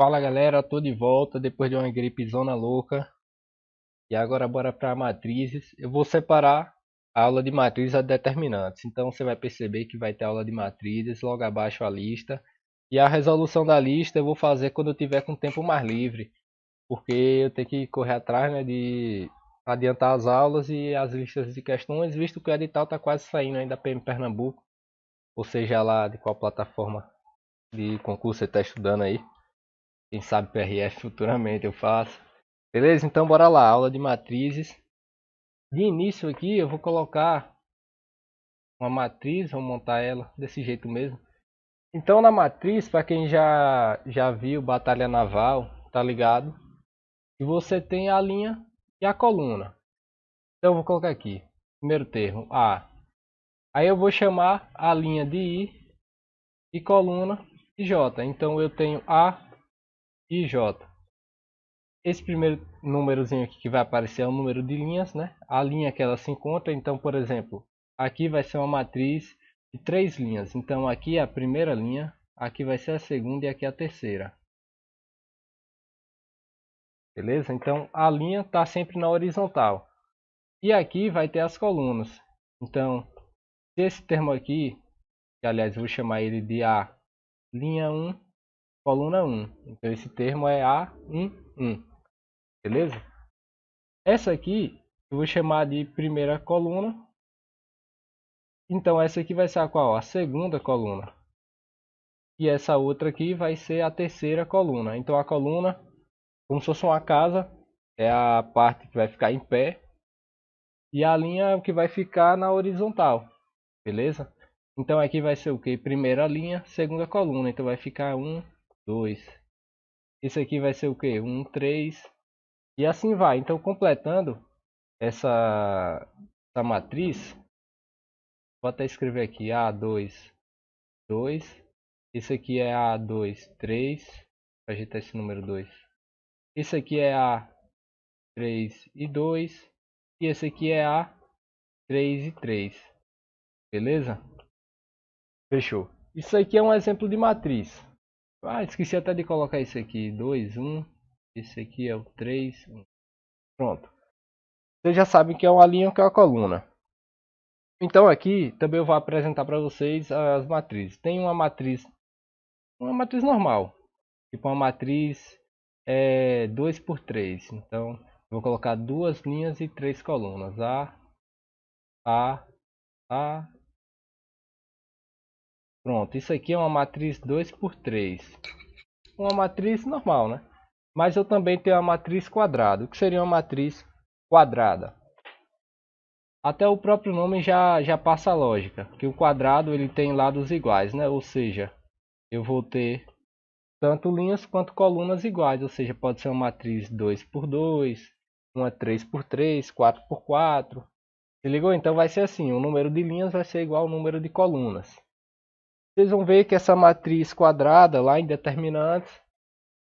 Fala galera, tô de volta depois de uma gripezona louca. E agora bora para matrizes. Eu vou separar a aula de matrizes a determinantes. Então você vai perceber que vai ter aula de matrizes, logo abaixo a lista. E a resolução da lista eu vou fazer quando eu tiver com tempo mais livre. Porque eu tenho que correr atrás, né, de adiantar as aulas e as listas de questões, visto que o edital tá quase saindo ainda da PM Pernambuco. Ou seja lá de qual plataforma de concurso você está estudando aí. Quem sabe PRF futuramente eu faço. Beleza? Então bora lá, aula de matrizes. De início aqui eu vou colocar uma matriz, vou montar ela desse jeito mesmo. Então na matriz, para quem já viu Batalha Naval, tá ligado? E você tem a linha e a coluna. Então eu vou colocar aqui, primeiro termo, A. Aí eu vou chamar a linha de I e coluna de J. Então eu tenho A e J. Esse primeiro númerozinho aqui que vai aparecer é o número de linhas, né? A linha que ela se encontra. Então, por exemplo, aqui vai ser uma matriz de 3 linhas. Então, aqui é a primeira linha, aqui vai ser a segunda e aqui a terceira. Beleza? Então, a linha está sempre na horizontal. E aqui vai ter as colunas. Então, se esse termo aqui, que aliás eu vou chamar ele de A, linha 1, coluna 1. Então, esse termo é A1, 1. Beleza? Essa aqui eu vou chamar de primeira coluna. Então essa aqui vai ser a qual? A segunda coluna. E essa outra aqui vai ser a terceira coluna. Então a coluna, como se fosse uma casa, é a parte que vai ficar em pé. E a linha é o que vai ficar na horizontal. Beleza? Então aqui vai ser o que? Primeira linha, segunda coluna. Então vai ficar 1, 2. Esse aqui vai ser o que? 1, 3. E assim vai. Então completando essa matriz, vou até escrever aqui A2, 2. Esse aqui é A2, 3. Para agitar esse número 2. Esse aqui é A3 e 2. E esse aqui é A3 e 3. Beleza? Fechou. Isso aqui é um exemplo de matriz. Esqueci até de colocar isso aqui. 2, 1. Esse aqui é o 3, 1. Pronto. Vocês já sabem que é uma linha que é uma coluna. Então aqui também eu vou apresentar para vocês as matrizes. Tem uma matriz normal. Tipo uma matriz 2 por 3. Então, vou colocar duas linhas e 3 colunas. A, A. Pronto, isso aqui é uma matriz 2 por 3. Uma matriz normal, né? Mas eu também tenho a matriz quadrada. O que seria uma matriz quadrada? Até o próprio nome já passa a lógica. Que o quadrado ele tem lados iguais, né? Ou seja, eu vou ter tanto linhas quanto colunas iguais, ou seja, pode ser uma matriz 2 por 2, uma 3 por 3, 4 por 4. Se ligou? Então vai ser assim, o número de linhas vai ser igual ao número de colunas. Vocês vão ver que essa matriz quadrada lá em determinantes,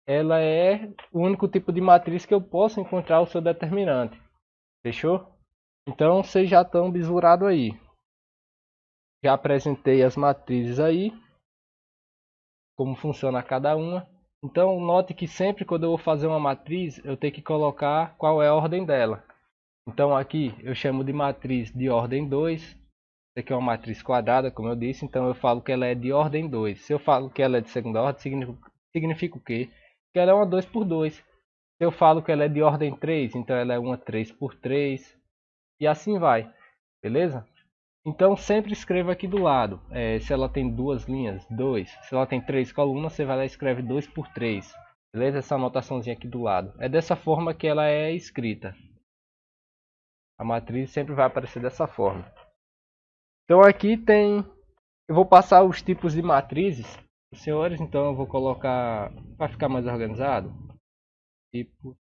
ela é o único tipo de matriz que eu posso encontrar o seu determinante. Fechou? Então vocês já estão bisurados aí. Já apresentei as matrizes aí, como funciona cada uma. Então note que sempre quando eu vou fazer uma matriz, eu tenho que colocar qual é a ordem dela. Então aqui eu chamo de matriz de ordem 2. Isso aqui é uma matriz quadrada, como eu disse, então eu falo que ela é de ordem 2. Se eu falo que ela é de segunda ordem, significa o quê? Que ela é uma 2 por 2. Se eu falo que ela é de ordem 3, então ela é uma 3 por 3. E assim vai, beleza? Então sempre escreva aqui do lado. Se ela tem duas linhas, 2. Se ela tem 3 colunas, você vai lá e escreve 2 por 3. Beleza? Essa anotaçãozinha aqui do lado. É dessa forma que ela é escrita. A matriz sempre vai aparecer dessa forma. Então aqui tem... Eu vou passar os tipos de matrizes, senhores. Então eu vou colocar... Para ficar mais organizado. Tipos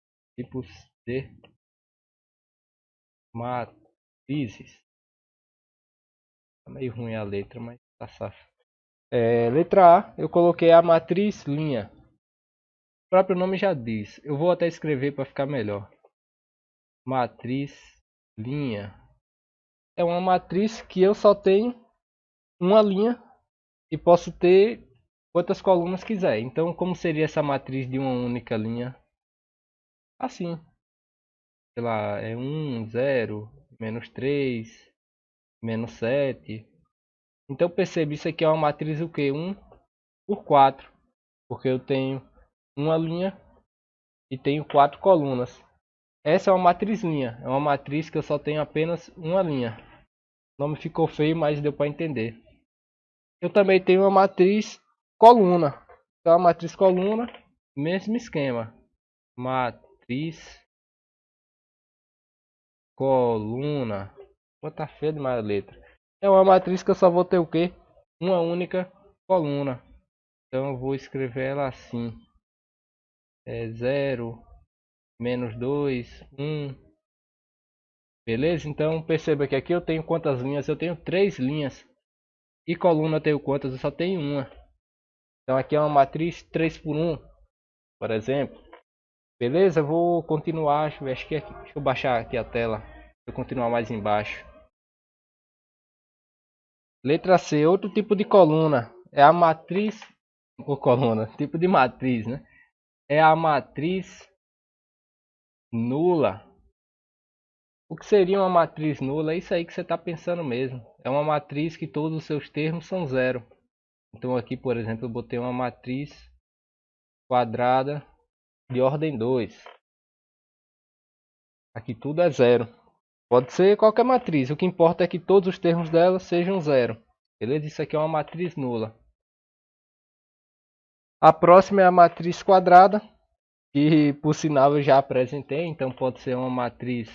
de matrizes. Tá meio ruim a letra, mas tá safo. Letra A, eu coloquei a matriz linha. O próprio nome já diz. Eu vou até escrever para ficar melhor. Matriz linha. É uma matriz que eu só tenho uma linha e posso ter quantas colunas quiser. Então, como seria essa matriz de uma única linha? Assim, sei lá, é 1, 0, menos 3, menos 7. Então, percebe, isso aqui é uma matriz o quê? 1 por 4, porque eu tenho uma linha e tenho 4 colunas. Essa é uma matriz linha, é uma matriz que eu só tenho apenas uma linha. O nome ficou feio, mas deu para entender. Eu também tenho uma matriz coluna. Então, a matriz coluna, mesmo esquema. Matriz coluna. Vou tá feio demais a letra. É uma matriz que eu só vou ter o quê? Uma única coluna. Então eu vou escrever ela assim. É 0, menos 2, 1. Beleza? Então perceba que aqui eu tenho quantas linhas? Eu tenho 3 linhas. E coluna eu tenho quantas? Eu só tenho uma. Então aqui é uma matriz 3 por 1, por exemplo. Beleza? Eu vou continuar. Acho que aqui. Deixa eu baixar aqui a tela. Vou continuar mais embaixo. Letra C, outro tipo de coluna. É a matriz. Ou coluna, tipo de matriz, né? É a matriz nula. O que seria uma matriz nula? É isso aí que você está pensando mesmo. É uma matriz que todos os seus termos são zero. Então aqui, por exemplo, eu botei uma matriz quadrada de ordem 2. Aqui tudo é zero. Pode ser qualquer matriz. O que importa é que todos os termos dela sejam zero. Beleza? Isso aqui é uma matriz nula. A próxima é a matriz quadrada, que por sinal eu já apresentei. Então pode ser uma matriz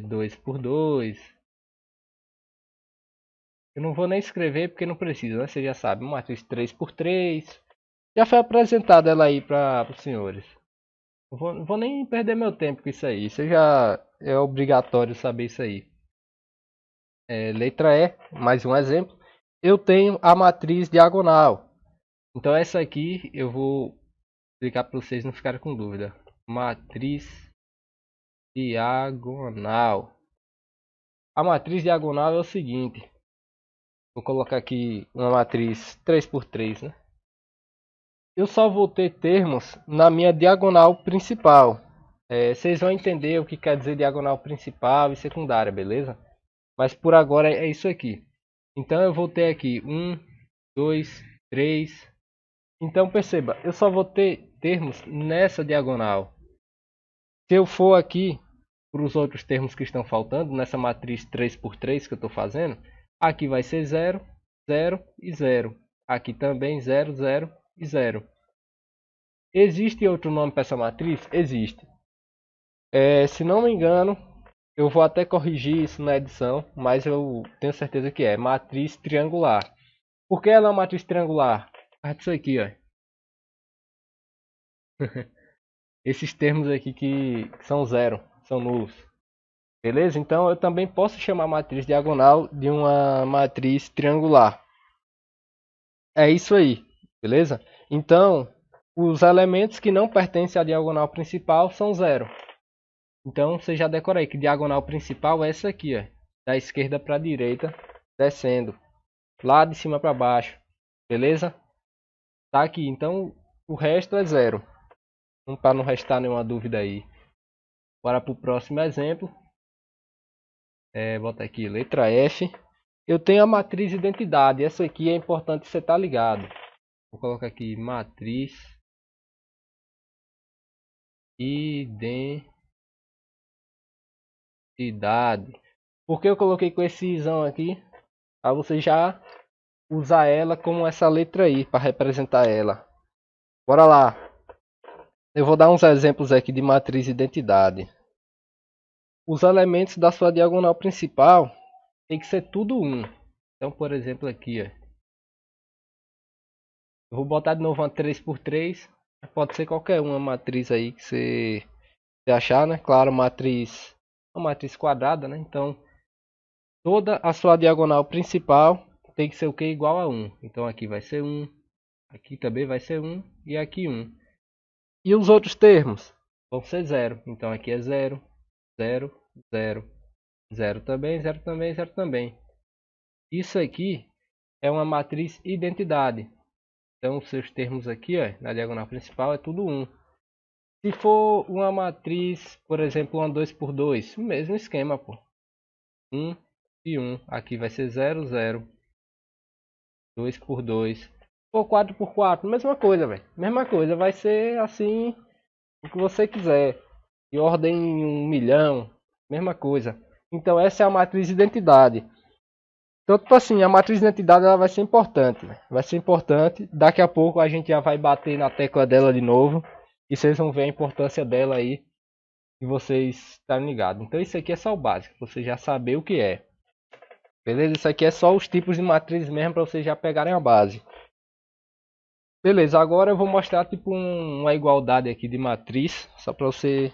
2 por 2. Eu não vou nem escrever porque não precisa, né? Você já sabe. Uma matriz 3 por 3. Já foi apresentada ela aí para os senhores. Não vou nem perder meu tempo com isso aí. Isso já é obrigatório saber isso aí. Letra E, mais um exemplo. Eu tenho a matriz diagonal. Então essa aqui eu vou explicar para vocês não ficarem com dúvida. Matriz diagonal. A matriz diagonal é o seguinte. Vou colocar aqui uma matriz 3 por 3, né? Eu só vou ter termos na minha diagonal principal. Vocês vão entender o que quer dizer diagonal principal e secundária, beleza? Mas por agora é isso aqui. Então eu vou ter aqui 1, 2, 3. Então perceba, eu só vou ter termos nessa diagonal. Se eu for aqui para os outros termos que estão faltando, nessa matriz 3 por 3 que eu estou fazendo, aqui vai ser 0, 0 e 0. Aqui também 0, 0 e 0. Existe outro nome para essa matriz? Existe. Se não me engano, eu vou até corrigir isso na edição, mas eu tenho certeza que é matriz triangular. Por que ela é uma matriz triangular? Isso aqui, ó. Esses termos aqui que são zero, são nulos. Beleza? Então eu também posso chamar a matriz diagonal de uma matriz triangular. É isso aí, beleza? Então, os elementos que não pertencem à diagonal principal são zero. Então você já decora aí que diagonal principal é essa aqui, ó, da esquerda para a direita, descendo, lá de cima para baixo, beleza? Tá aqui, então o resto é zero. Para não restar nenhuma dúvida aí. Bora para o próximo exemplo. Bota aqui, letra F. Eu tenho a matriz identidade. Essa aqui é importante você estar ligado. Vou colocar aqui matriz identidade. Por que eu coloquei com esse isão aqui? Para você já usar ela como essa letra aí para representar ela. Bora lá. Eu vou dar uns exemplos aqui de matriz identidade. Os elementos da sua diagonal principal tem que ser tudo 1. Então, por exemplo, aqui, ó. Eu vou botar de novo uma 3 por 3. Pode ser qualquer uma matriz aí que você achar, né? Claro, uma matriz quadrada, né? Então, toda a sua diagonal principal tem que ser o que? Igual a 1. Então, aqui vai ser 1. Aqui também vai ser 1. E aqui 1. E os outros termos vão ser 0. Então, aqui é 0, 0, 0. 0 também, 0 também, 0 também. Isso aqui é uma matriz identidade. Então os seus termos aqui, ó, na diagonal principal é tudo 1. Se for uma matriz, por exemplo, uma 2 por 2, o mesmo esquema, pô. 1 e 1. Aqui vai ser 0, 0. 2 por 2. Ou 4 por 4, mesma coisa, velho. Mesma coisa, vai ser assim o que você quiser. De ordem 1 milhão, mesma coisa. Então essa é a matriz de identidade. Então, tipo assim, a matriz de identidade ela vai ser importante, véio. Vai ser importante. Daqui a pouco a gente já vai bater na tecla dela de novo. E vocês vão ver a importância dela aí. E vocês estarem ligados. Então isso aqui é só o básico. Você já saber o que é. Beleza? Isso aqui é só os tipos de matriz mesmo para vocês já pegarem a base. Beleza, agora eu vou mostrar tipo uma igualdade aqui de matriz, só para você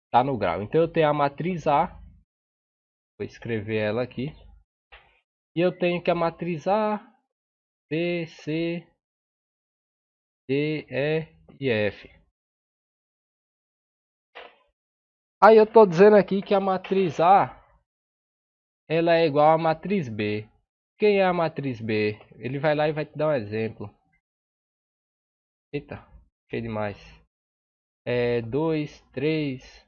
estar no grau. Então eu tenho a matriz A, vou escrever ela aqui. E eu tenho que a matriz A, B, C, D, E e F. Aí eu estou dizendo aqui que a matriz A ela é igual à matriz B. Quem é a matriz B? Ele vai lá e vai te dar um exemplo. Eita, cheio demais. 2, 3,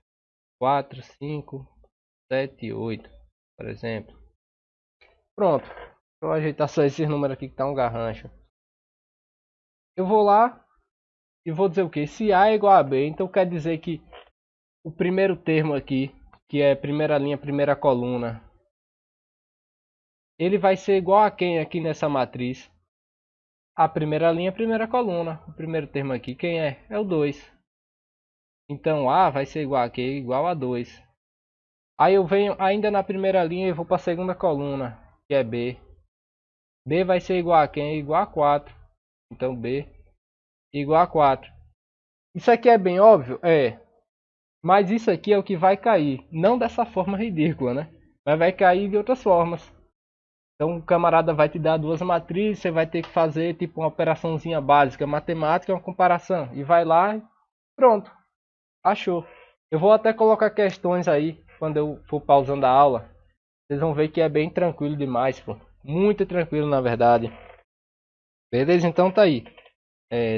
4, 5, 7, 8, por exemplo. Pronto. Vou ajeitar só esses números aqui que tá um garrancho. Eu vou lá e vou dizer o que? Se A é igual a B, então quer dizer que o primeiro termo aqui, que é primeira linha, primeira coluna, ele vai ser igual a quem aqui nessa matriz? A primeira linha, primeira coluna. O primeiro termo aqui, quem é? É o 2. Então A vai ser igual a quê? Igual a 2. Aí eu venho ainda na primeira linha e vou para a segunda coluna, que é B. B vai ser igual a quem? Igual a 4. Então B igual a 4. Isso aqui é bem óbvio? É. Mas isso aqui é o que vai cair. Não dessa forma ridícula, né? Mas vai cair de outras formas. Então o camarada vai te dar duas matrizes. Você vai ter que fazer tipo uma operaçãozinha básica, matemática, uma comparação. E vai lá e pronto. Achou. Eu vou até colocar questões aí quando eu for pausando a aula. Vocês vão ver que é bem tranquilo demais, pô. Muito tranquilo, na verdade. Beleza? Então tá aí.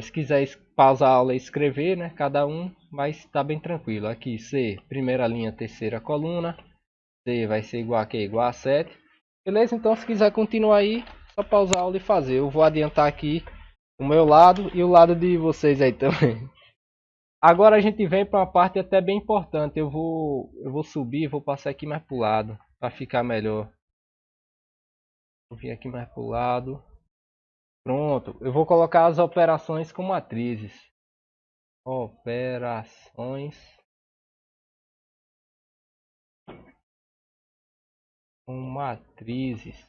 Se quiser pausar a aula e escrever, né? Cada um, mas tá bem tranquilo. Aqui C, primeira linha, terceira coluna. C vai ser igual a quê? Igual a 7. Beleza? Então se quiser continuar aí, só pausar a aula e fazer. Eu vou adiantar aqui o meu lado e o lado de vocês aí também. Agora a gente vem para uma parte até bem importante. Eu vou subir, vou passar aqui mais pro lado para ficar melhor. Vou vir aqui mais pro lado. Pronto, eu vou colocar as operações com matrizes. Operações com matrizes.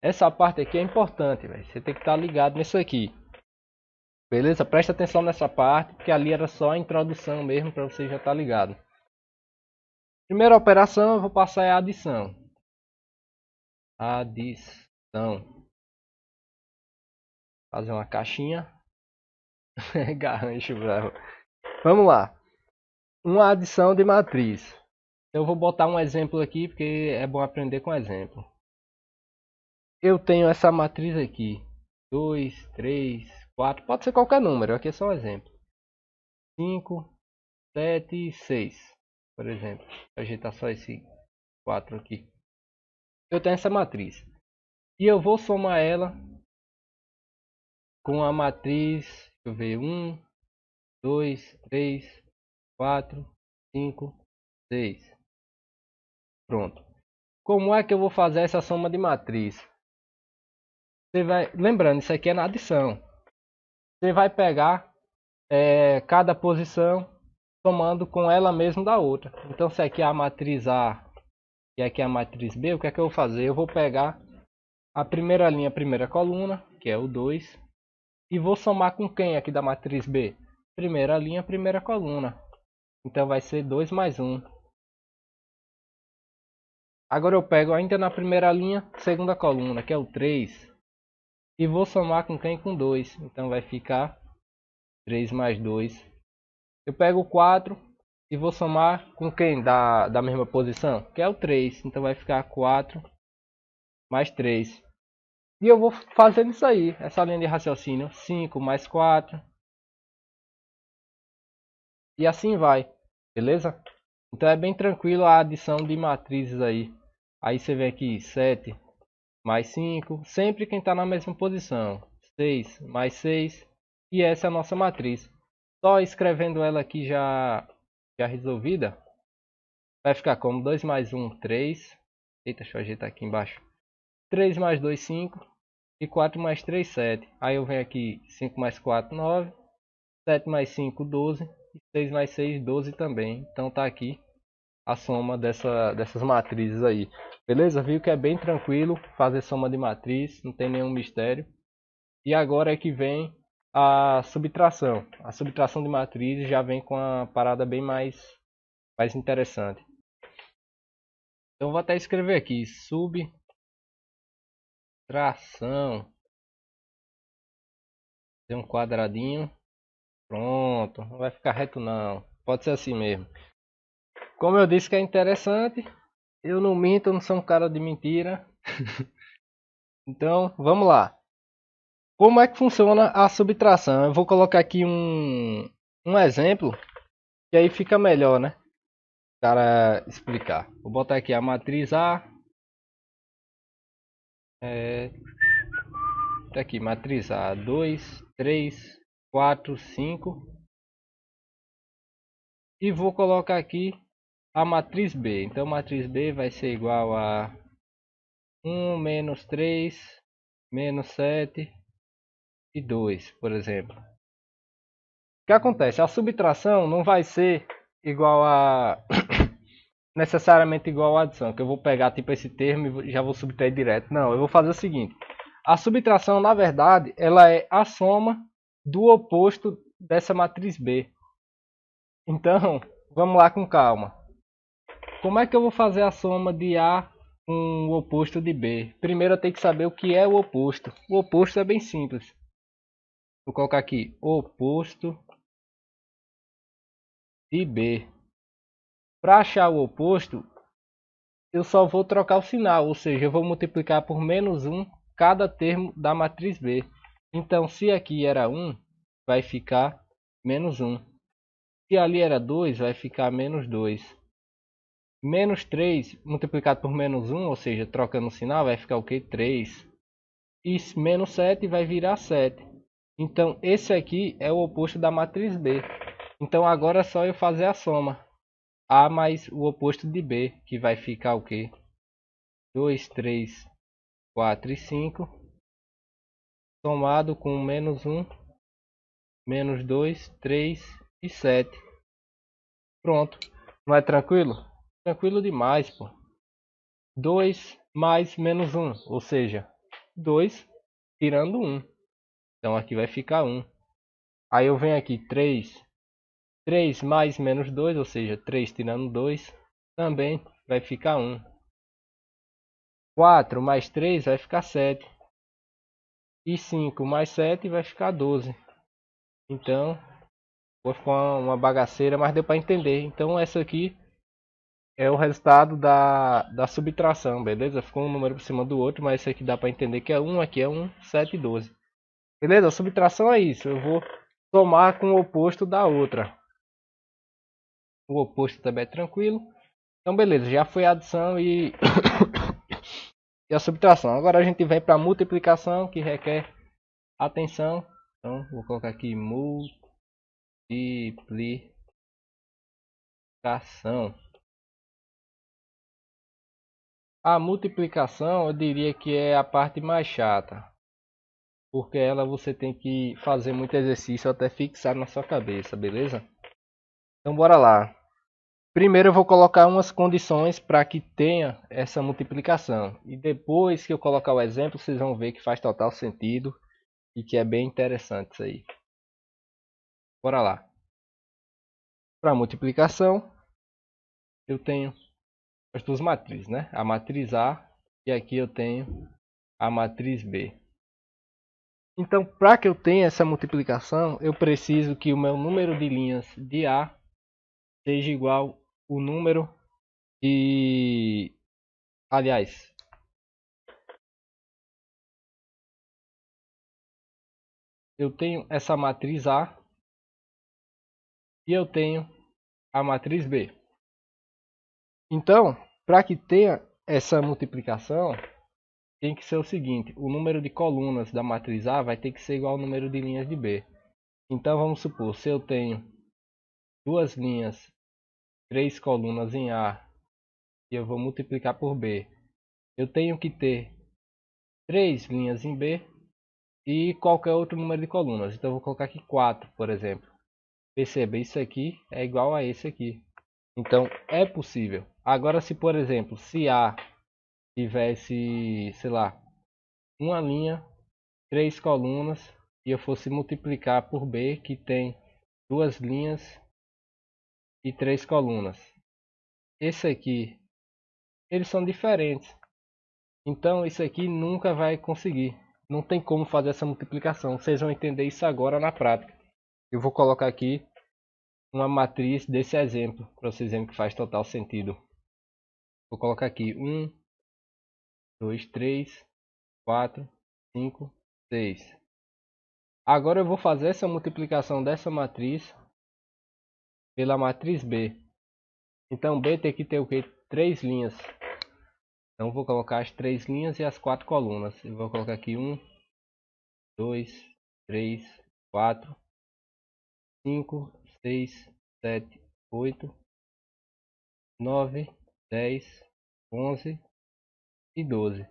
Essa parte aqui é importante, velho. Você tem que estar ligado nisso aqui. Beleza? Presta atenção nessa parte, porque ali era só a introdução mesmo para você já estar ligado. Primeira operação eu vou passar a adição. Adição. Fazer uma caixinha. Garrancho, bravo. Vamos lá. Uma adição de matriz. Eu vou botar um exemplo aqui, porque é bom aprender com exemplo. Eu tenho essa matriz aqui. 2, 3, 4. Pode ser qualquer número. Aqui é só um exemplo. 5, 7 e 6. Por exemplo. Vou ajeitar só esse 4 aqui. Eu tenho essa matriz. E eu vou somar ela com a matriz. Deixa eu ver. 1, 2, 3, 4, 5, 6. Pronto. Como é que eu vou fazer essa soma de matriz? Você vai, lembrando, isso aqui é na adição. Você vai pegar cada posição somando com ela mesma da outra. Então se aqui é a matriz A e aqui é a matriz B, o que é que eu vou fazer? Eu vou pegar a primeira linha, primeira coluna, que é o 2, e vou somar com quem aqui da matriz B? Primeira linha, primeira coluna. Então vai ser 2 mais 1. Agora eu pego ainda na primeira linha, segunda coluna, que é o 3. E vou somar com quem? Com 2. Então vai ficar 3 mais 2. Eu pego o 4 e vou somar com quem da mesma posição? Que é o 3. Então vai ficar 4 mais 3. E eu vou fazendo isso aí, essa linha de raciocínio. 5 mais 4. E assim vai, beleza? Então é bem tranquilo a adição de matrizes aí. Aí você vem aqui 7 mais 5, sempre quem está na mesma posição. 6 mais 6. E essa é a nossa matriz. Só escrevendo ela aqui já resolvida. Vai ficar como 2 mais 1, 3. Eita, deixa eu ajeitar aqui embaixo. 3 mais 2, 5. E 4 mais 3, 7. Aí eu venho aqui 5 mais 4, 9. 7 mais 5, 12. E 6 mais 6, 12 também. Então tá aqui a soma dessas matrizes aí. Beleza? Viu que é bem tranquilo fazer soma de matriz, não tem nenhum mistério. E agora é que vem a subtração. A subtração de matrizes já vem com a parada bem mais interessante. Então eu vou até escrever aqui, subtração. Tem um quadradinho. Pronto, não vai ficar reto não. Pode ser assim mesmo. Como eu disse que é interessante, eu não minto, eu não sou um cara de mentira. Então, vamos lá. Como é que funciona a subtração? Eu vou colocar aqui um exemplo, que aí fica melhor, né? Para explicar. Vou botar aqui a matriz A. Tá aqui, matriz A. 2, 3, 4, 5. E vou colocar aqui a matriz B. Então, matriz B vai ser igual a 1 menos 3, menos 7 e 2, por exemplo. O que acontece? A subtração não vai ser igual a necessariamente igual a adição, que eu vou pegar tipo esse termo e já vou subtrair direto. Não, eu vou fazer o seguinte. A subtração, na verdade, ela é a soma do oposto dessa matriz B. Então, vamos lá com calma. Como é que eu vou fazer a soma de A com o oposto de B? Primeiro eu tenho que saber o que é o oposto. O oposto é bem simples. Vou colocar aqui oposto de B. Para achar o oposto, eu só vou trocar o sinal, ou seja, eu vou multiplicar por menos 1 cada termo da matriz B. Então, se aqui era 1, vai ficar menos 1. Se ali era 2, vai ficar menos 2. Menos 3 multiplicado por menos 1, ou seja, trocando o sinal, vai ficar o que? 3. E menos 7 vai virar 7. Então, esse aqui é o oposto da matriz B. Então, agora é só eu fazer a soma. A mais o oposto de B, que vai ficar o quê? 2, 3, 4 e 5. Somado com menos 1, menos 2, 3 e 7. Pronto. Não é tranquilo? Tranquilo demais, pô. 2 mais menos 1, ou seja, 2 tirando 1. Então aqui vai ficar 1. Aí eu venho aqui 3. 3 mais menos 2, ou seja, 3 tirando 2, também vai ficar 1. 4 mais 3 vai ficar 7. E 5 mais 7 vai ficar 12. Então, vou ficar uma bagaceira, mas deu para entender. Então, essa aqui é o resultado da subtração, beleza? Ficou um número por cima do outro, mas esse aqui dá para entender que é 1, aqui é 1, 7 e 12. Beleza? A subtração é isso. Eu vou somar com o oposto da outra. O oposto também é tranquilo. Então, beleza. Já foi a adição e a subtração. Agora a gente vem para a multiplicação, que requer atenção. Então, vou colocar aqui multiplicação. A multiplicação eu diria que é a parte mais chata, porque ela você tem que fazer muito exercício até fixar na sua cabeça, beleza? Então bora lá. Primeiro eu vou colocar umas condições para que tenha essa multiplicação. E depois que eu colocar o exemplo, vocês vão ver que faz total sentido e que é bem interessante isso aí. Bora lá. Para multiplicação, eu tenho as duas matrizes, né? A matriz A e aqui eu tenho a matriz B. Então, para que eu tenha essa multiplicação, eu preciso que o meu número de linhas de A seja igual ao número de... Aliás, eu tenho essa matriz A e eu tenho a matriz B. Então, para que tenha essa multiplicação, tem que ser o seguinte: o número de colunas da matriz A vai ter que ser igual ao número de linhas de B. Então vamos supor, se eu tenho duas linhas, 3 colunas em A, e eu vou multiplicar por B, eu tenho que ter 3 linhas em B e qualquer outro número de colunas. Então eu vou colocar aqui 4, por exemplo. Perceba, isso aqui é igual a esse aqui. Então é possível. Agora, se por exemplo, se A tivesse, sei lá, uma linha, 3 colunas, e eu fosse multiplicar por B, que tem 2 linhas e 3 colunas. Esse aqui, eles são diferentes. Então isso aqui nunca vai conseguir. Não tem como fazer essa multiplicação. Vocês vão entender isso agora na prática. Eu vou colocar aqui uma matriz desse exemplo, para vocês verem que faz total sentido. Vou colocar aqui 1, 2, 3, 4, 5, 6. Agora eu vou fazer essa multiplicação dessa matriz pela matriz B. Então B tem que ter o que? 3 linhas. Então vou colocar as 3 linhas e as 4 colunas. Eu vou colocar aqui 1, 2, 3, 4, 5, 6, 7, 8, 9, 10, 11 e 12.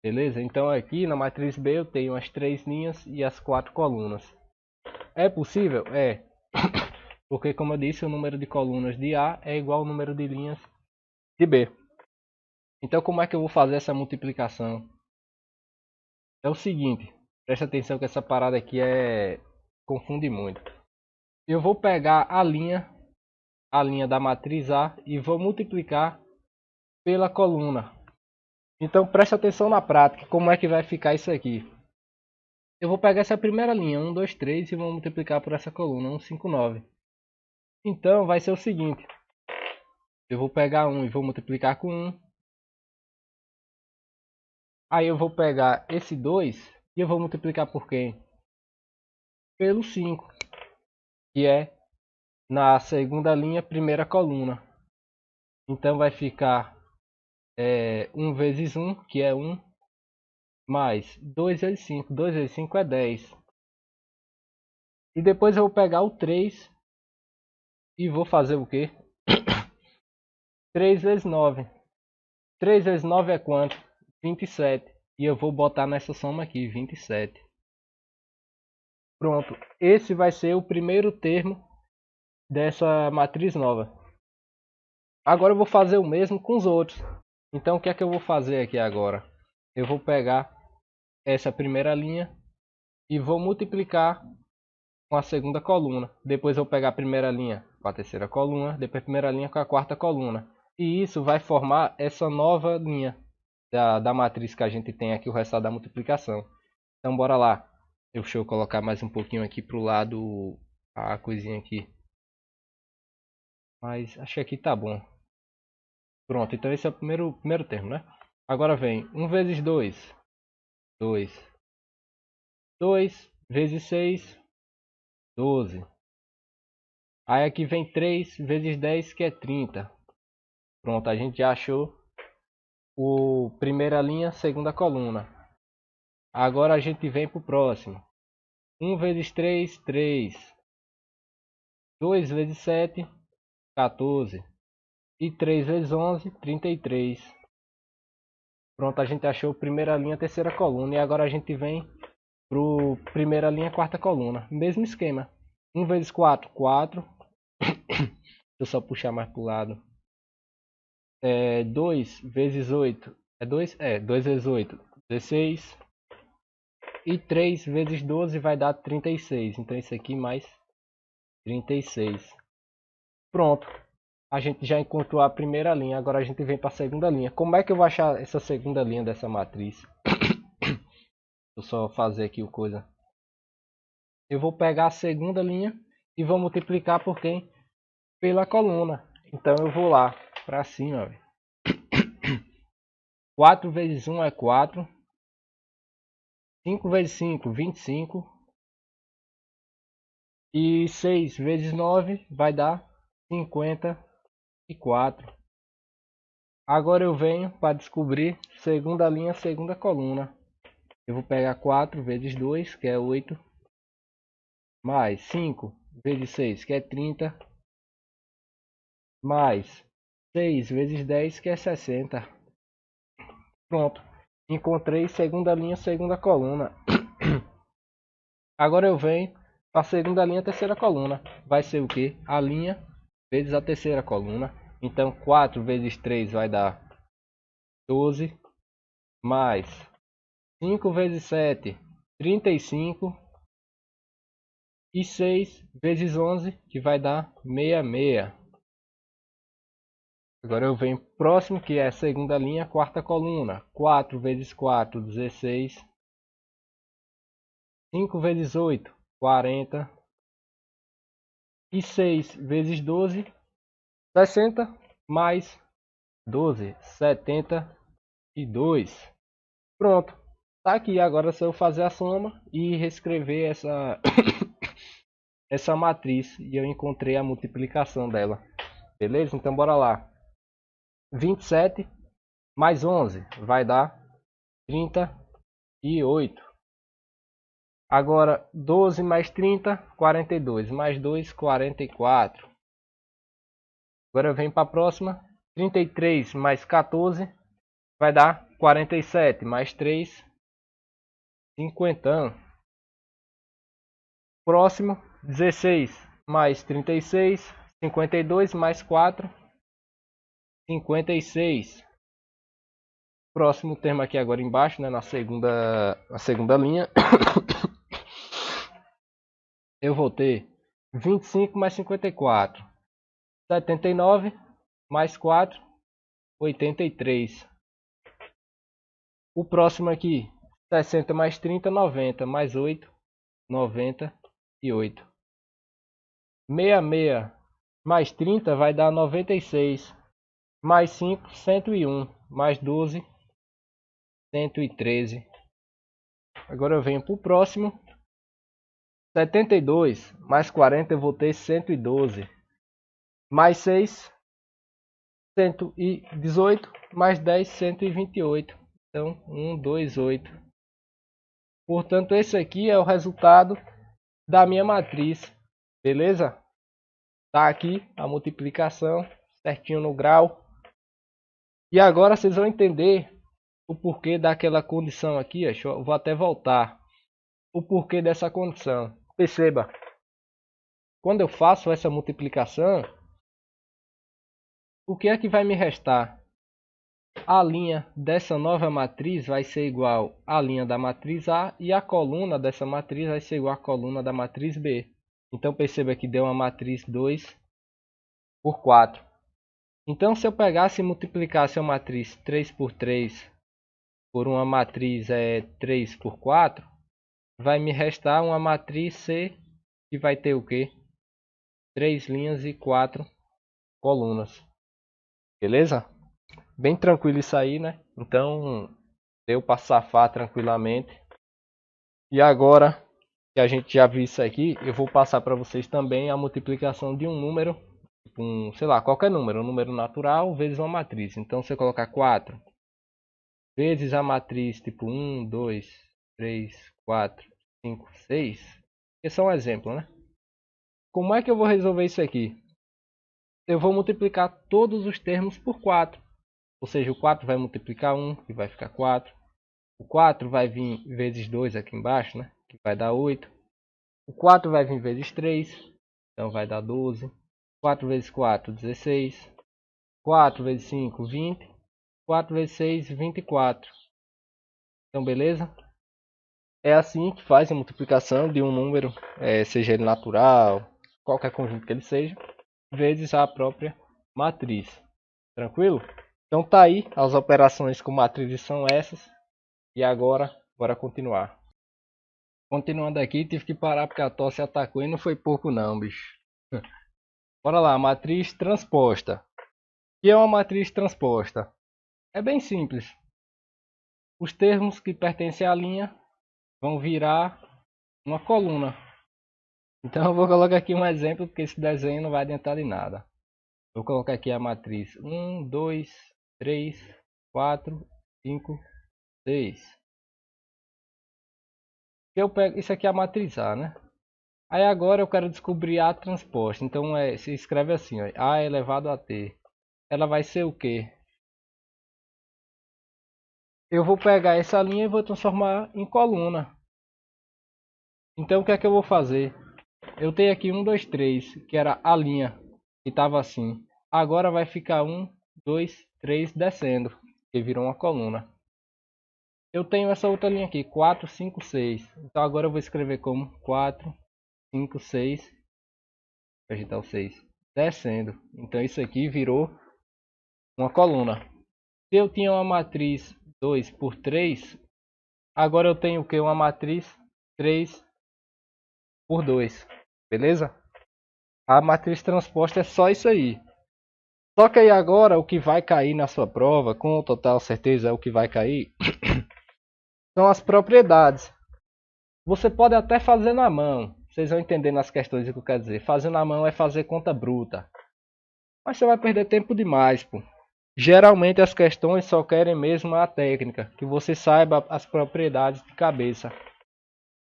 Beleza? Então aqui na matriz B eu tenho as 3 linhas e as 4 colunas. É possível? É. Porque como eu disse, o número de colunas de A é igual ao número de linhas de B. Então como é que eu vou fazer essa multiplicação? É o seguinte, presta atenção que essa parada aqui confunde muito. Eu vou pegar a linha da matriz A e vou multiplicar pela coluna. Então presta atenção na prática, como é que vai ficar isso aqui. Eu vou pegar essa primeira linha, 1, 2, 3, e vou multiplicar por essa coluna, 1, 5, 9. Então vai ser o seguinte, eu vou pegar 1 e vou multiplicar com 1. Aí eu vou pegar esse 2 e eu vou multiplicar por quem? Pelo 5, que é na segunda linha, primeira coluna. Então vai ficar 1 vezes 1, que é 1, mais 2 vezes 5. 2 vezes 5 é 10. E depois eu vou pegar o 3 e vou fazer o quê? 3 vezes 9. 3 vezes 9 é quanto? 27. E eu vou botar nessa soma aqui, 27. Pronto. Esse vai ser o primeiro termo dessa matriz nova. Agora eu vou fazer o mesmo com os outros. Então o que é que eu vou fazer aqui agora? Eu vou pegar essa primeira linha e vou multiplicar com a segunda coluna. Depois eu vou pegar a primeira linha com a terceira coluna, depois a primeira linha com a quarta coluna. E isso vai formar essa nova linha da matriz que a gente tem aqui, o resultado da multiplicação. Então bora lá. Deixa eu colocar mais um pouquinho aqui para o lado a coisinha aqui. Mas acho que aqui tá bom. Pronto, então esse é o primeiro termo, né? Agora vem 1 vezes 2. 2. 2 vezes 6. 12. Aí aqui vem 3 vezes 10, que é 30. Pronto, a gente já achou o primeira linha, segunda coluna. Agora a gente vem para o próximo. 1 vezes 3, 3. 2 vezes 7, 14. E 3 vezes 11, 33. Pronto, a gente achou primeira linha, terceira coluna. E agora a gente vem para primeira linha, quarta coluna. Mesmo esquema. 1 vezes 4, 4. Deixa eu só puxar mais para o lado. 2 vezes 8. É 2? 2 vezes 8, 16. E 3 vezes 12 vai dar 36. Então isso aqui mais 36. Pronto. A gente já encontrou a primeira linha. Agora a gente vem para a segunda linha. Como é que eu vou achar essa segunda linha dessa matriz? Deixa eu só fazer aqui o coisa. Eu vou pegar a segunda linha e vou multiplicar por quem? Pela coluna. Então eu vou lá para cima. 4 vezes 1 é 4. 5 vezes 5, 25. E 6 vezes 9 vai dar 54. Agora eu venho para descobrir segunda linha, segunda coluna. Eu vou pegar 4 vezes 2, que é 8, mais 5 vezes 6, que é 30, mais 6 vezes 10, que é 60. Pronto. Encontrei segunda linha, segunda coluna. Agora eu venho para a segunda linha, terceira coluna. Vai ser o que? A linha vezes a terceira coluna. Então 4 vezes 3 vai dar 12, mais 5 vezes 7, 35, e 6 vezes 11, que vai dar 66. Agora eu venho próximo, que é a segunda linha, quarta coluna. 4 vezes 4, 16. 5 vezes 8, 40. E 6 vezes 12, 60, mais 12, 72. Pronto. Tá aqui. Agora é só eu fazer a soma e reescrever essa matriz. E eu encontrei a multiplicação dela. Beleza? Então bora lá. 27 mais 11 vai dar 38. Agora 12 mais 30, 42. Mais 2, 44. Agora eu venho para a próxima. 33 mais 14 vai dar 47. Mais 3, 50. Próximo. 16 mais 36, 52 mais 4, 56. Próximo termo aqui agora embaixo, né, na segunda linha. Eu vou ter 25 mais 54. 79 mais 4, 83. O próximo aqui, 60 mais 30, 90. Mais 8, 98. 66 mais 30 vai dar 96. Mais 5, 101. Mais 12, 113. Agora eu venho para o próximo. 72 mais 40 eu vou ter 112. Mais 6, 118. Mais 10, 128. Então, 128. Portanto, esse aqui é o resultado da minha matriz. Beleza? Tá aqui a multiplicação certinho no grau. E agora vocês vão entender o porquê daquela condição aqui. Eu vou até voltar. O porquê dessa condição. Perceba. Quando eu faço essa multiplicação, o que é que vai me restar? A linha dessa nova matriz vai ser igual à linha da matriz A e a coluna dessa matriz vai ser igual à coluna da matriz B. Então perceba que deu uma matriz 2 por 4. Então se eu pegasse e multiplicasse a matriz 3 por 3 por uma matriz 3 por 4, vai me restar uma matriz C que vai ter o quê? 3 linhas e 4 colunas. Beleza? Bem tranquilo isso aí, né? Então deu para safar tranquilamente. E agora que a gente já viu isso aqui, eu vou passar para vocês também a multiplicação de um número, sei lá, qualquer número, um número natural vezes uma matriz. Então se eu colocar 4 vezes a matriz tipo 1, 2, 3, 4, 5, 6, esse é um exemplo, né? Como é que eu vou resolver isso aqui? Eu vou multiplicar todos os termos por 4. Ou seja, o 4 vai multiplicar 1, que vai ficar 4. O 4 vai vir vezes 2 aqui embaixo, né? Que vai dar 8. O 4 vai vir vezes 3, então vai dar 12. 4 vezes 4, 16. 4 vezes 5, 20. 4 vezes 6, 24. Então, beleza? É assim que faz a multiplicação de um número, seja ele natural, qualquer conjunto que ele seja, vezes a própria matriz. Tranquilo? Então tá aí, as operações com matrizes são essas. E agora, bora continuar. Continuando aqui, tive que parar porque a tosse atacou e não foi pouco não, bicho. Bora lá, matriz transposta. O que é uma matriz transposta? É bem simples. Os termos que pertencem à linha vão virar uma coluna. Então eu vou colocar aqui um exemplo, porque esse desenho não vai adiantar de nada. Vou colocar aqui a matriz 1, 2, 3, 4, 5, 6. Eu pego, isso aqui é a matriz A, né? Aí agora eu quero descobrir A transposta. Então se escreve assim, ó, A elevado a T. Ela vai ser o quê? Eu vou pegar essa linha e vou transformar em coluna. Então o que é que eu vou fazer? Eu tenho aqui 1, 2, 3, que era a linha que estava assim. Agora vai ficar 1, 2, 3 descendo, que virou uma coluna. Eu tenho essa outra linha aqui, 4, 5, 6. Então agora eu vou escrever como 4, 5, 6. Vou agitar o 6. Descendo. Então isso aqui virou uma coluna. Se eu tinha uma matriz 2 por 3, agora eu tenho o que? Uma matriz 3 por 2. Beleza? A matriz transposta é só isso aí. Só que aí agora o que vai cair na sua prova, com total certeza é o que vai cair, são as propriedades. Você pode até fazer na mão. Vocês vão entender nas questões o que eu quero dizer. Fazer na mão é fazer conta bruta. Mas você vai perder tempo demais, pô. Geralmente as questões só querem mesmo a técnica, que você saiba as propriedades de cabeça.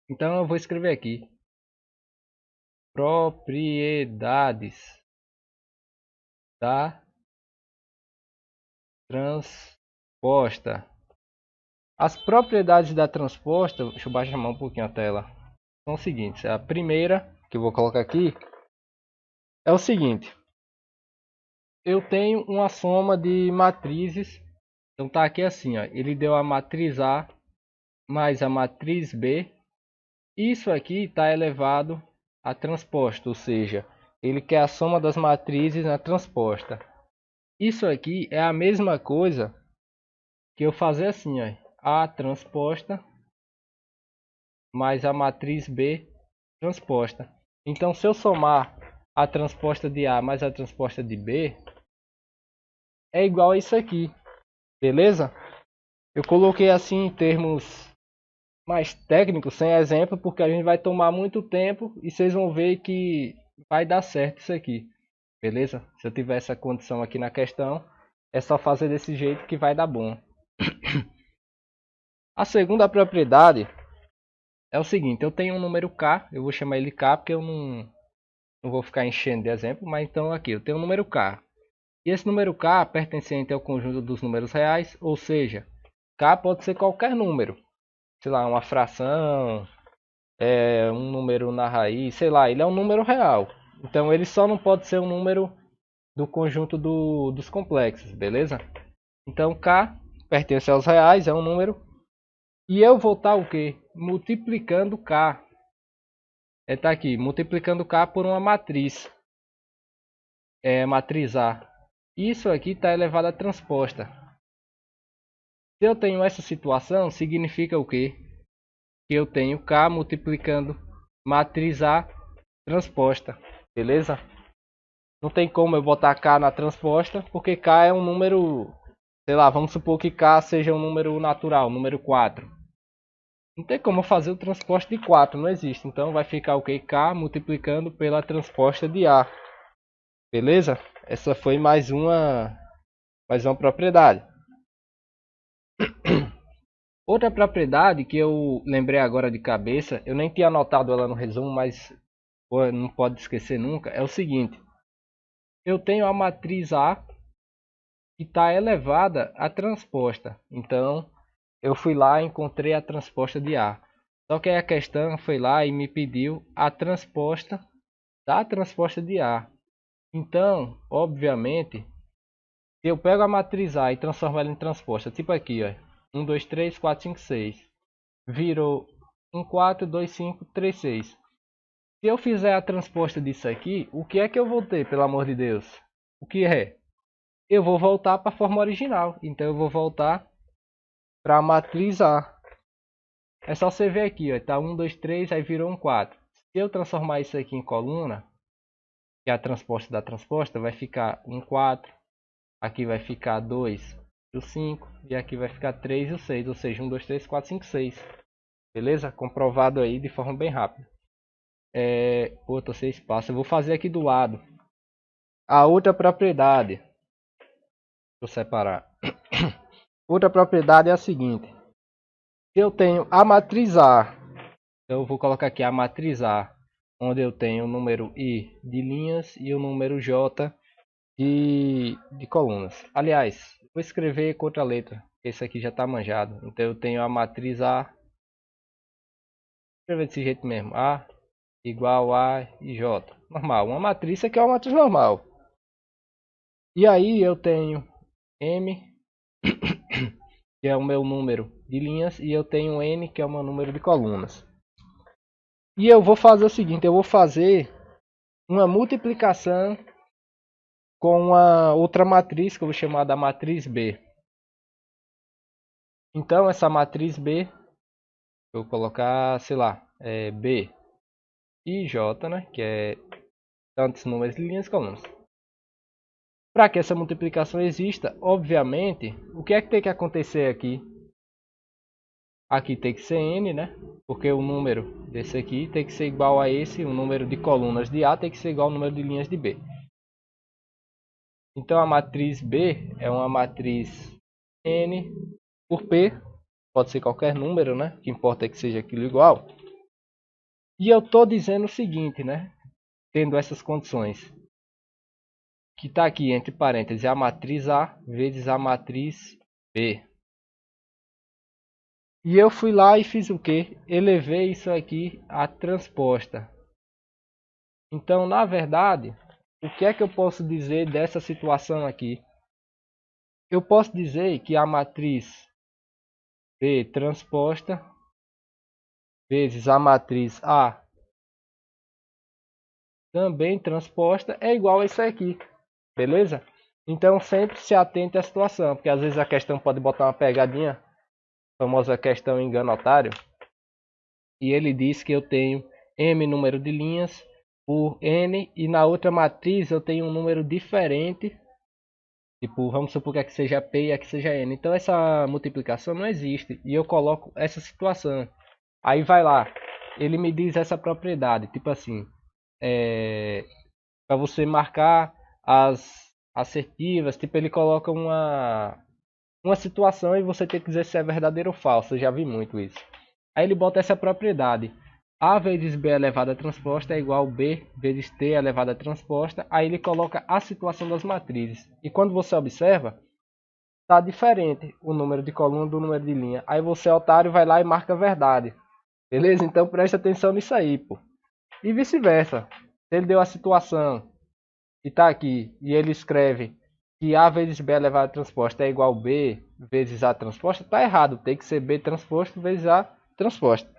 Então eu vou escrever aqui. Propriedades da transposta. As propriedades da transposta, deixa eu baixar um pouquinho a tela, são o seguinte. A primeira que eu vou colocar aqui é o seguinte. Eu tenho uma soma de matrizes. Então tá aqui assim, ó. Ele deu a matriz A mais a matriz B. Isso aqui está elevado à transposta, ou seja, ele quer a soma das matrizes na transposta. Isso aqui é a mesma coisa que eu fazer assim, ó. A transposta mais a matriz B transposta. Então, se eu somar a transposta de A mais a transposta de B, é igual a isso aqui, beleza? Eu coloquei assim em termos mais técnicos, sem exemplo, porque a gente vai tomar muito tempo e vocês vão ver que vai dar certo isso aqui, beleza? Se eu tiver essa condição aqui na questão, é só fazer desse jeito que vai dar bom. A segunda propriedade é o seguinte, eu tenho um número K, eu vou chamar ele K porque eu não vou ficar enchendo de exemplo, mas então aqui eu tenho um número K. E esse número K pertencente ao conjunto dos números reais, ou seja, K pode ser qualquer número. Sei lá, uma fração, um número na raiz, sei lá, ele é um número real. Então ele só não pode ser um número do conjunto dos complexos, beleza? Então K pertence aos reais, é um número. E eu vou estar o quê? Multiplicando K. Tá aqui, multiplicando K por uma matriz. Matriz A. Isso aqui está elevado à transposta. Se eu tenho essa situação, significa o quê? Que eu tenho K multiplicando matriz A transposta. Beleza? Não tem como eu botar K na transposta, porque K é um número, sei lá, vamos supor que K seja um número natural, número 4. Não tem como fazer o transposto de 4, não existe. Então vai ficar o que? K multiplicando pela transposta de A. Beleza? Essa foi mais uma propriedade. Outra propriedade que eu lembrei agora de cabeça, eu nem tinha anotado ela no resumo, mas não pode esquecer nunca, é o seguinte. Eu tenho a matriz A que está elevada à transposta. Então, eu fui lá e encontrei a transposta de A. Só que aí a questão foi lá e me pediu a transposta da transposta de A. Então, obviamente, se eu pego a matriz A e transformo ela em transposta, tipo aqui, ó, 1, 2, 3, 4, 5, 6, virou 1, 4, 2, 5, 3, 6. Se eu fizer a transposta disso aqui, o que é que eu vou ter, pelo amor de Deus? O que é? Eu vou voltar para a forma original. Então eu vou voltar para a matriz A. É só você ver aqui, ó, tá 1, 2, 3, aí virou um 4. Se eu transformar isso aqui em coluna, que é a transposta da transposta, vai ficar um 4, aqui vai ficar 2 e o 5, e aqui vai ficar 3 e o 6, ou seja, 1, 2, 3, 4, 5, 6. Beleza? Comprovado aí de forma bem rápida. Pô, tô sem espaço. Eu vou fazer aqui do lado. A outra propriedade. Vou separar. Outra propriedade é a seguinte. Eu tenho a matriz A. Então eu vou colocar aqui a matriz A, onde eu tenho o número I de linhas e o número J de colunas. Aliás, vou escrever com outra letra. Esse aqui já está manjado. Então eu tenho a matriz A. Vou escrever desse jeito mesmo. A igual a e J. Normal. Uma matriz, isso aqui é uma matriz normal. E aí eu tenho M, que é o meu número de linhas, e eu tenho N, que é o meu número de colunas. E eu vou fazer o seguinte, eu vou fazer uma multiplicação com uma outra matriz, que eu vou chamar da matriz B. Então essa matriz B, eu vou colocar, sei lá, B e J, né, que é tantos números de linhas e colunas. Para que essa multiplicação exista, obviamente, o que é que tem que acontecer aqui? Aqui tem que ser N, né? Porque o número desse aqui tem que ser igual a esse, o número de colunas de A tem que ser igual ao número de linhas de B. Então a matriz B é uma matriz N por P, pode ser qualquer número, né? O que importa é que seja aquilo igual. E eu estou dizendo o seguinte, né? Tendo essas condições, que está aqui entre parênteses a matriz A vezes a matriz B. E eu fui lá e fiz o que? Elevei isso aqui a transposta. Então, na verdade, o que é que eu posso dizer dessa situação aqui? Eu posso dizer que a matriz B transposta vezes a matriz A também transposta é igual a isso aqui. Beleza? Então, sempre se atente à situação, porque às vezes a questão pode botar uma pegadinha. Famosa questão engano otário, e ele diz que eu tenho m número de linhas por n e na outra matriz eu tenho um número diferente, tipo, vamos supor que aqui seja p e aqui seja n. Então essa multiplicação não existe e eu coloco essa situação. Aí vai lá, ele me diz essa propriedade, tipo assim, para você marcar as assertivas, tipo ele coloca uma situação e você tem que dizer se é verdadeiro ou falso. Eu já vi muito isso. Aí ele bota essa propriedade. A vezes B elevado a transposta é igual a B vezes T elevado a transposta. Aí ele coloca a situação das matrizes. E quando você observa, está diferente o número de coluna do número de linha. Aí você, otário, vai lá e marca a verdade. Beleza? Então preste atenção nisso aí, pô. E vice-versa. Se ele deu a situação e está aqui, e ele escreve que A vezes B elevado a transposta é igual a B vezes A transposta, está errado. Tem que ser B transposto vezes A transposta.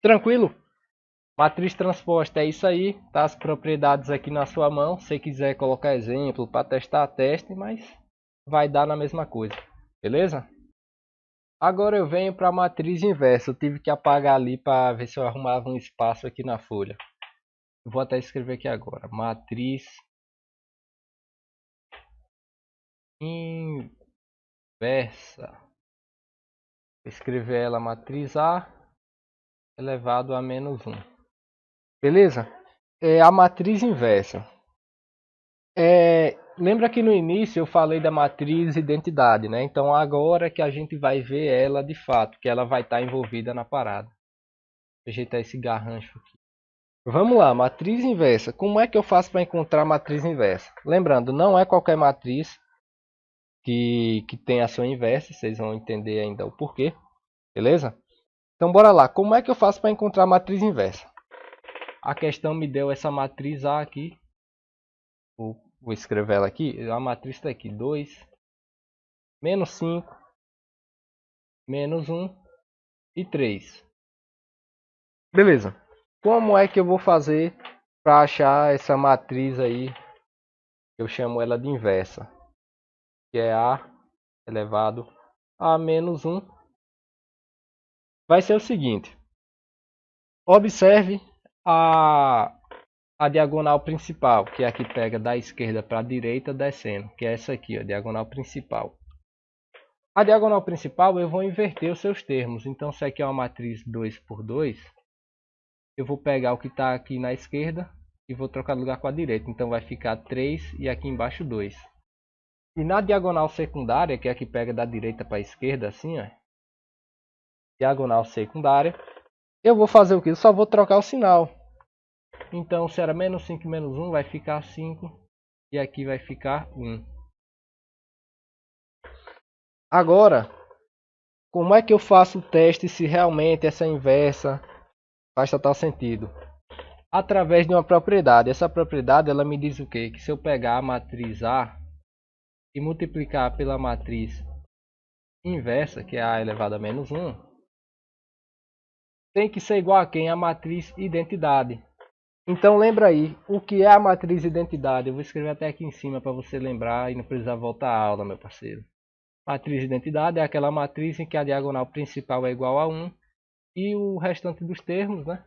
Tranquilo? Matriz transposta é isso aí. Tá as propriedades aqui na sua mão. Se quiser colocar exemplo para testar, teste, mas vai dar na mesma coisa. Beleza? Agora eu venho para a matriz inversa. Eu tive que apagar ali para ver se eu arrumava um espaço aqui na folha. Eu vou até escrever aqui agora. Matriz inversa. Escrever ela matriz A elevado a menos 1. Beleza? É a matriz inversa. Lembra que no início eu falei da matriz identidade, né? Então agora que a gente vai ver ela de fato, que ela vai estar envolvida na parada. Vou ajeitar esse garrancho aqui. Vamos lá, matriz inversa. Como é que eu faço para encontrar a matriz inversa? Lembrando, não é qualquer matriz que tem a sua inversa, vocês vão entender ainda o porquê. Beleza? Então bora lá, como é que eu faço para encontrar a matriz inversa? A questão me deu essa matriz A aqui. Vou escrever ela aqui. A matriz está aqui. 2, menos 5, menos 1 e 3. Beleza. Como é que eu vou fazer para achar essa matriz aí? Eu chamo ela de inversa. Que é A elevado a menos 1. Vai ser o seguinte. Observe a diagonal principal, que é a que pega da esquerda para a direita descendo, que é essa aqui, a diagonal principal. A diagonal principal eu vou inverter os seus termos. Então, se aqui é uma matriz 2 por 2, eu vou pegar o que está aqui na esquerda e vou trocar de lugar com a direita. Então vai ficar 3 e aqui embaixo 2. E na diagonal secundária, que é a que pega da direita para a esquerda, assim, ó, diagonal secundária, eu vou fazer o que? Eu só vou trocar o sinal. Então, se era menos 5 e menos 1, vai ficar 5 e aqui vai ficar 1. Agora, como é que eu faço o teste se realmente essa inversa faz total sentido? Através de uma propriedade. Essa propriedade ela me diz o quê? Que se eu pegar a matriz A e multiplicar pela matriz inversa, que é A elevado a menos 1, tem que ser igual a quem? A matriz identidade. Então lembra aí, o que é a matriz identidade? Eu vou escrever até aqui em cima para você lembrar e não precisar voltar à aula, meu parceiro. Matriz identidade é aquela matriz em que a diagonal principal é igual a 1 e o restante dos termos, né,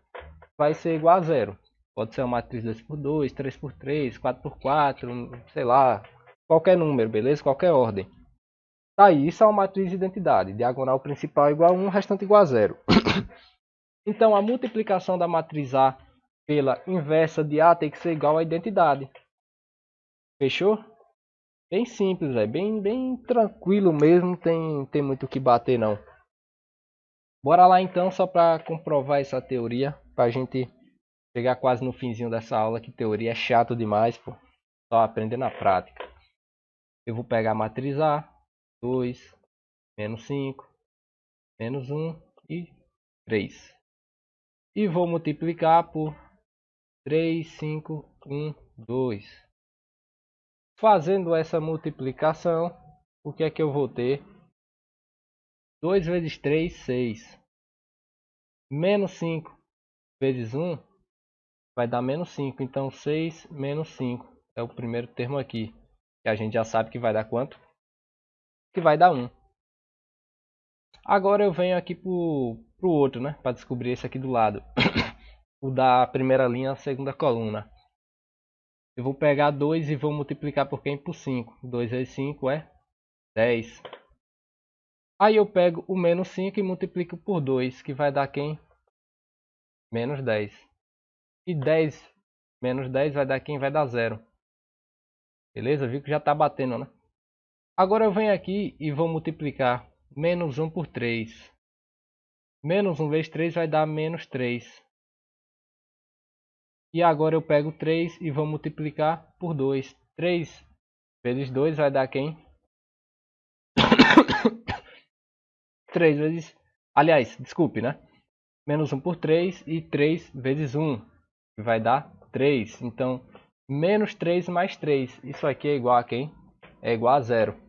vai ser igual a 0. Pode ser uma matriz 2x2, 3x3, 4x4, sei lá, qualquer número, beleza? Qualquer ordem. Tá aí, isso é uma matriz de identidade. Diagonal principal é igual a 1, restante igual a 0. Então a multiplicação da matriz A pela inversa de A tem que ser igual à identidade. Fechou? Bem simples, é bem tranquilo mesmo, tem muito o que bater não. Bora lá então, só para comprovar essa teoria, para a gente chegar quase no finzinho dessa aula, que teoria é chato demais, pô. Só aprender na prática. Eu vou pegar a matriz A, 2, menos 5, menos 1 e 3. E vou multiplicar por 3, 5, 1, 2. Fazendo essa multiplicação, o que é que eu vou ter? 2 vezes 3, 6. Menos 5 vezes 1 vai dar menos 5. Então 6 menos 5 é o primeiro termo aqui. Que a gente já sabe que vai dar quanto? Que vai dar 1. Agora eu venho aqui para o outro, né? Para descobrir esse aqui do lado. O da primeira linha, segunda coluna. Eu vou pegar 2 e vou multiplicar por quem? Por 5. 2 vezes 5 é 10. Aí eu pego o menos 5 e multiplico por 2, que vai dar quem? Menos 10. E 10 menos 10 vai dar quem? Vai dar 0. Beleza? Viu que já está batendo, né? Agora eu venho aqui e vou multiplicar menos 1 por 3. Menos 1 vezes 3 vai dar menos 3. E agora eu pego 3 e vou multiplicar por 2. 3 vezes 2 vai dar quem? 3 vezes... Aliás, desculpe, né? Menos 1 por 3 e 3 vezes 1. Que vai dar 3. Então, menos 3 mais 3. Isso aqui é igual a quem? É igual a 0.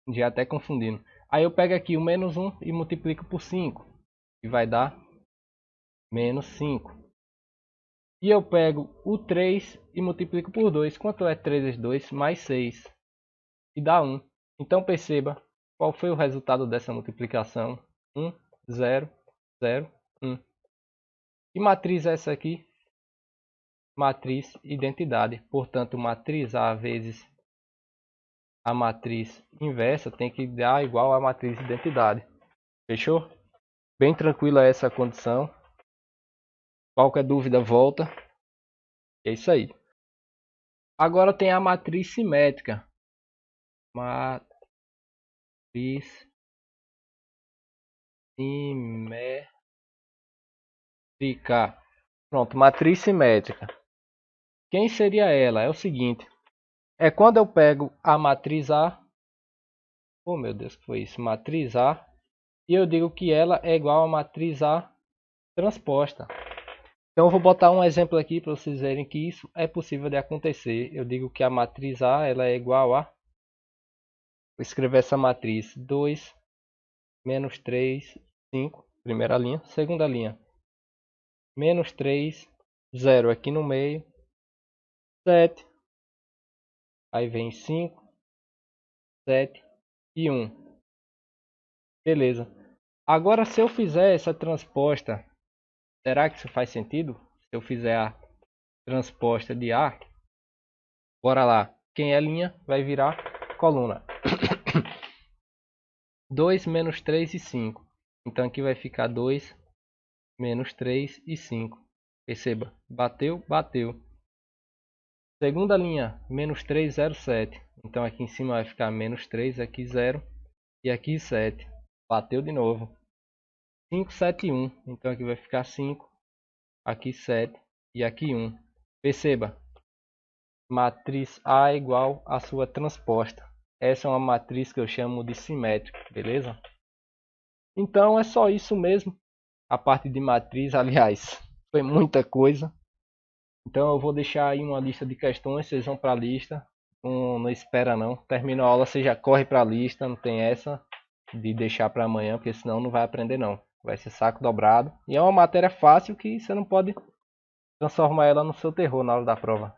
Já até confundindo. Aí eu pego aqui o menos 1 e multiplico por 5. Que vai dar menos 5. E eu pego o 3 e multiplico por 2. Quanto é 3 vezes 2? Mais 6. E dá 1. Então perceba qual foi o resultado dessa multiplicação. 1, 0, 0, 1. Que matriz é essa aqui? Matriz identidade. Portanto, matriz A vezes a matriz inversa tem que dar igual à matriz identidade. Fechou? Bem tranquila essa condição. Qualquer dúvida, volta. É isso aí. Agora tem a matriz simétrica. Matriz simétrica. Pronto, matriz simétrica. Quem seria ela? É o seguinte. É quando eu pego a matriz A. Oh meu Deus, que foi isso? Matriz A. E eu digo que ela é igual a matriz A transposta. Então eu vou botar um exemplo aqui para vocês verem que isso é possível de acontecer. Eu digo que a matriz A ela é igual a... Vou escrever essa matriz. 2, menos 3, 5. Primeira linha. Segunda linha. Menos 3, 0 aqui no meio. 7. Aí vem 5, 7 e 1. Beleza. Agora se eu fizer essa transposta, será que isso faz sentido? Se eu fizer a transposta de A, bora lá. Quem é linha vai virar coluna. 2 menos 3 e 5. Então aqui vai ficar 2 menos 3 e 5. Perceba, bateu, bateu. Segunda linha, menos 3, 0, 7. Então aqui em cima vai ficar menos 3, aqui 0 e aqui 7. Bateu de novo. 5, 7, 1. Então aqui vai ficar 5, aqui 7 e aqui 1. Perceba, matriz A é igual à sua transposta. Essa é uma matriz que eu chamo de simétrica, beleza? Então é só isso mesmo. A parte de matriz, aliás, foi muita coisa. Então eu vou deixar aí uma lista de questões, vocês vão para a lista. Não espera não. Termina a aula, você já corre para a lista, não tem essa de deixar para amanhã, porque senão não vai aprender não. Vai ser saco dobrado. E é uma matéria fácil que você não pode transformar ela no seu terror na hora da prova.